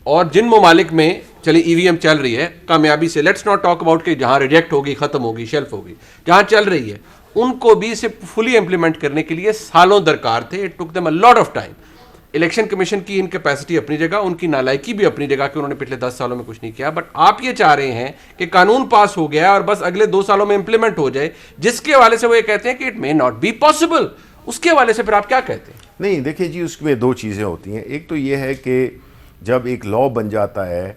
اور جن ممالک میں چلے ای وی ایم چل رہی ہے کامیابی سے, لیٹس ناٹ ٹاک اباؤٹ کہ جہاں ریجیکٹ ہوگی, ختم ہوگی, شیلف ہوگی, جہاں چل رہی ہے ان کو بھی اسے فلی امپلیمنٹ کرنے کے لیے سالوں درکار تھے. It took them a lot of time. Election commission کی ان کیپیسٹی اپنی جگہ, ان کی نالائکی بھی اپنی جگہ کہ انہوں نے پچھلے 10 سالوں میں کچھ نہیں کیا. بٹ آپ یہ چاہ رہے ہیں کہ قانون پاس ہو گیا اور بس اگلے 2 سالوں میں امپلیمنٹ ہو جائے, جس کے حوالے سے وہ یہ کہتے ہیں کہ it may not be possible. اس کے حوالے سے پھر آپ کیا کہتے ہیں؟ نہیں دیکھیں جی, اس میں 2 چیزیں ہوتی ہیں. ایک تو یہ ہے کہ جب ایک لا بن جاتا ہے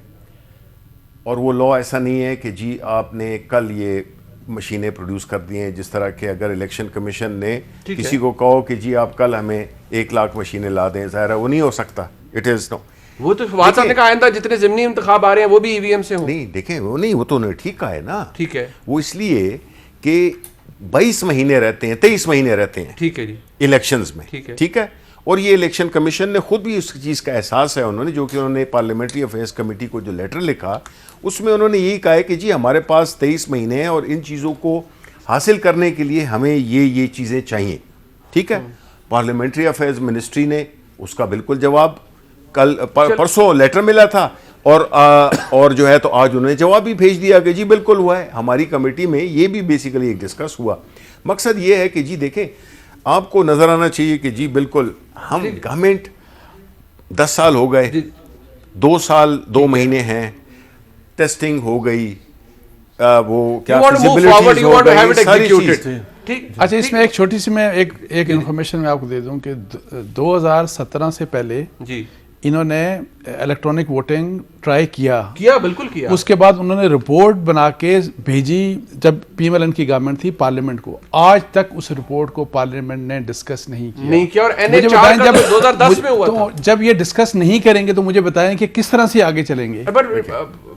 اور وہ لا ایسا نہیں ہے کہ جی آپ نے کل یہ مشینیں پروڈیوس کر دی ہیں, جس طرح کہ اگر الیکشن کمیشن نے کسی کو کہو کہ جی آپ کل ہمیں 1 لاکھ مشینیں لا دیں, ظاہر ہے وہ نہیں ہو سکتا. اٹ از نو. وہ تو فواد صاحب نے کہا آئندہ جتنے ضمنی انتخاب آ رہے ہیں وہ بھی ای وی ایم سے ہوں. نہیں دیکھیں وہ نہیں, وہ تو انہوں نے ٹھیک کہا ہے نا. ٹھیک ہے, وہ اس لیے کہ 22 مہینے رہتے ہیں, 23 مہینے رہتے ہیں ٹھیک ہے جی الیکشنز میں. ٹھیک ہے, اور یہ الیکشن کمیشن نے خود بھی اس چیز کا احساس ہے انہوں نے, جو کہ انہوں نے پارلیمنٹری افیئرز کمیٹی کو جو لیٹر لکھا اس میں انہوں نے یہی کہا ہے کہ جی ہمارے پاس 23 مہینے ہیں اور ان چیزوں کو حاصل کرنے کے لیے ہمیں یہ چیزیں چاہیے. ٹھیک ہے, پارلیمنٹری افیئرز منسٹری نے اس کا بالکل جواب کل پرسوں لیٹر ملا تھا, اور جو ہے تو آج انہوں نے جواب بھی بھیج دیا کہ جی بالکل ہوا ہے. ہماری کمیٹی میں یہ بھی بیسیکلی ایک ڈسکس ہوا. مقصد یہ ہے کہ جی دیکھیں آپ کو نظر آنا چاہیے کہ جی بالکل ہم گورنمنٹ 10 سال ہو گئے, 2 سال 2 مہینے ہیں, ٹیسٹنگ ہو گئی, وہ کیا فیزیبلٹیز ہو گئی, ساری چیز. اچھا اس میں ایک چھوٹی سی میں ایک انفارمیشن میں آپ کو دے دوں کہ 2017 سے پہلے جی انہوں نے الیکٹرانک ووٹنگ ٹرائی کیا, بالکل کیا. اس کے بعد انہوں نے رپورٹ بنا کے بھیجی جب پی ایم ایل این کی گورنمنٹ تھی پارلیمنٹ کو. آج تک اس رپورٹ کو پارلیمنٹ نے ڈسکس نہیں کیا. اور جب 2010 میں ہوا تھا, جب یہ ڈسکس نہیں کریں گے تو مجھے بتائیں کہ کس طرح سے آگے چلیں گے.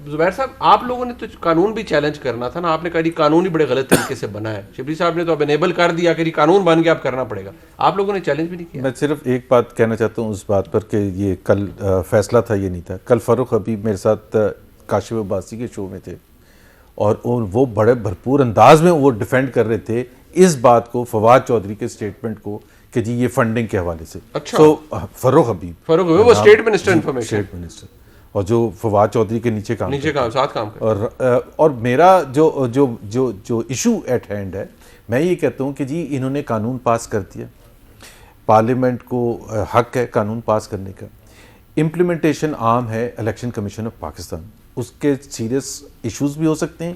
زبیر صاحب آپ لوگوں نے تو قانون بھی چیلنج کرنا تھا نا, آپ نے کہا قانون ہی بڑے غلط طریقے سے بنا ہے. شبلی صاحب نے تو اب انیبل کر دیا کہ قانون بن گیا اب کرنا پڑے گا, آپ لوگوں نے چیلنج بھی نہیں کیا. میں صرف ایک بات کہنا چاہتا ہوں اس بات پر کہ یہ کل فیصلہ تھا, یہ نہیں تھا. کل فاروق حبیب میرے ساتھ کاشف عباسی کے شو میں تھے اور وہ بڑے بھرپور انداز میں وہ ڈیفینڈ کر رہے تھے اس بات کو, فواد چودھری کے اسٹیٹمنٹ کو, کہ جی یہ فنڈنگ کے حوالے سے. اچھا, فاروق حبیب وہ state minister information, state minister, اور جو فواد چودھری کے نیچے کام ساتھ کام کرتا. اور میرا جو ایشو ایٹ ہینڈ ہے, میں یہ کہتا ہوں کہ جی انہوں نے قانون پاس کر دیا, پارلیمنٹ کو حق ہے قانون پاس کرنے کا, امپلیمنٹیشن عام ہے الیکشن کمیشن آف پاکستان, اس کے سیریس ایشوز بھی ہو سکتے ہیں,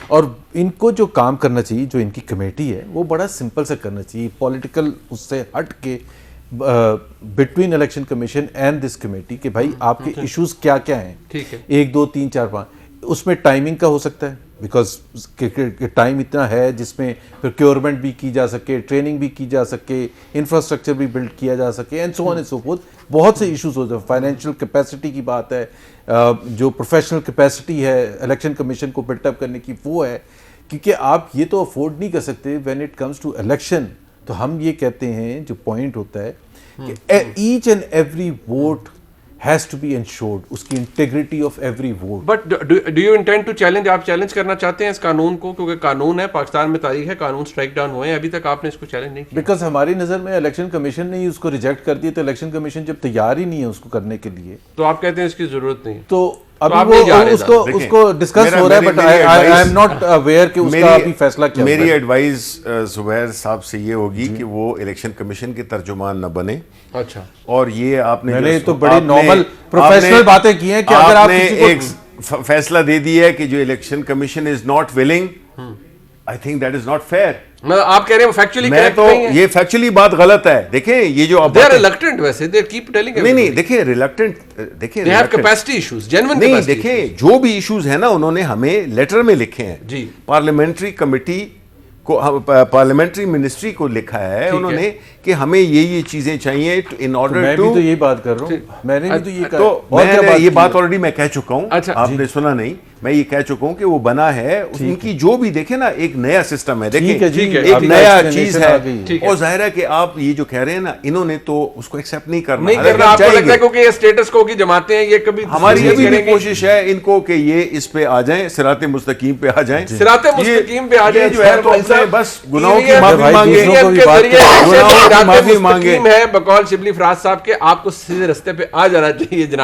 اور ان کو جو کام کرنا چاہیے, جو ان کی کمیٹی ہے وہ بڑا سمپل سے کرنا چاہیے, پولیٹیکل اس سے ہٹ کے between election commission and this committee کہ بھائی آپ کے ایشوز کیا کیا ہیں. 1 2 3 4 5 اس میں ٹائمنگ کا ہو سکتا ہے, بیکاز ٹائم اتنا ہے جس میں پروکیورمنٹ بھی کی جا سکے, ٹریننگ بھی کی جا سکے, انفراسٹرکچر بھی بلڈ کیا جا سکے, and so on and so forth. بہت سے ایشوز ہوتے ہیں, فائنینشیل کیپیسٹی کی بات ہے, جو پروفیشنل کیپیسٹی ہے الیکشن کمیشن کو بلٹ اپ کرنے کی وہ ہے, کیونکہ آپ یہ تو افورڈ نہیں کر سکتے when it comes to election. تو ہم یہ کہتے ہیں جو پوائنٹ ہوتا ہے کہ each and every vote has to be ensured, اس کی integrity of every vote. But do you intend to challenge, آپ چیلنج کرنا چاہتے ہیں اس قانون کو, کیونکہ قانون ہے پاکستان میں تاریخ ہے, قانون اسٹرائک ڈاؤن ہوئے ہیں, ابھی تک آپ نے اس کو چیلنج نہیں کیا. بیکاز ہماری نظر میں الیکشن کمیشن نے ہی اس کو ریجیکٹ کر دیا, تو الیکشن کمیشن جب تیار ہی نہیں ہے اس کو کرنے کے لیے, تو آپ کہتے ہیں اس کی ضرورت نہیں. تو ابھی اس کو ڈسکس ہو رہا ہے, but I am not aware کہ اس کا ابھی فیصلہ کیا. میری ایڈوائز زبیر صاحب سے یہ ہوگی کہ وہ الیکشن کمیشن کے ترجمان نہ بنے. اچھا, اور یہ آپ نے تو بڑی نارمل پروفیشنل باتیں کی ہیں کہ اگر آپ نے ایک فیصلہ دے دیا ہے کہ جو election commission is not willing, I think that is not fair. آپ کہہ رہے ہیں فیکچولی کریکٹ نہیں ہے, یہ فیکچولی بات غلط ہے. دیکھیں یہ جو دے آر ریلکٹنٹ, ویسے دے کیپ ٹیلنگ, نہیں دیکھیں ریلکٹنٹ, دیکھیں they have capacity issues, genuine نہیں, دیکھیں جو بھی ایشوز ہیں نا انہوں نے ہمیں لیٹر میں لکھے ہیں جی, پارلیمنٹری کمیٹی کو, پارلیمنٹری منسٹری کو لکھا ہے انہوں نے کہ ہمیں یہ چیزیں چاہیے ان آرڈر ٹو. میں بھی تو یہی بات کر رہا ہوں, میں نے بھی تو یہ کہا, تو میں یہ بات آلریڈی میں کہہ چکا ہوں, آپ نے سنا نہیں, میں یہ کہہ چکا ہوں کہ وہ بنا ہے, ان کی جو بھی دیکھیں نا ایک نیا سسٹم ہے, دیکھیں ایک نیا چیز ہے, اور ظاہر ہے کہ آپ یہ جو کہہ رہے ہیں نا انہوں نے تو اس کو ایکسیپٹ نہیں کرنا. آپ کو لگتا ہے کیونکہ یہ اسٹیٹس کو کی جماعتیں ہیں, یہ کبھی ہماری ابھی بھی کوشش ہے ان کو کہ یہ اس پہ آ جائیں, صراط مستقیم پہ آ جائیں, صراط مستقیم پہ آ جائیں, جو ہے تو بس گناہوں کی معافی مانگے, ہے بقول شبلی فراز صاحب کے, آپ کو سیدھے رستے پہ آ جانا چاہیے جناب.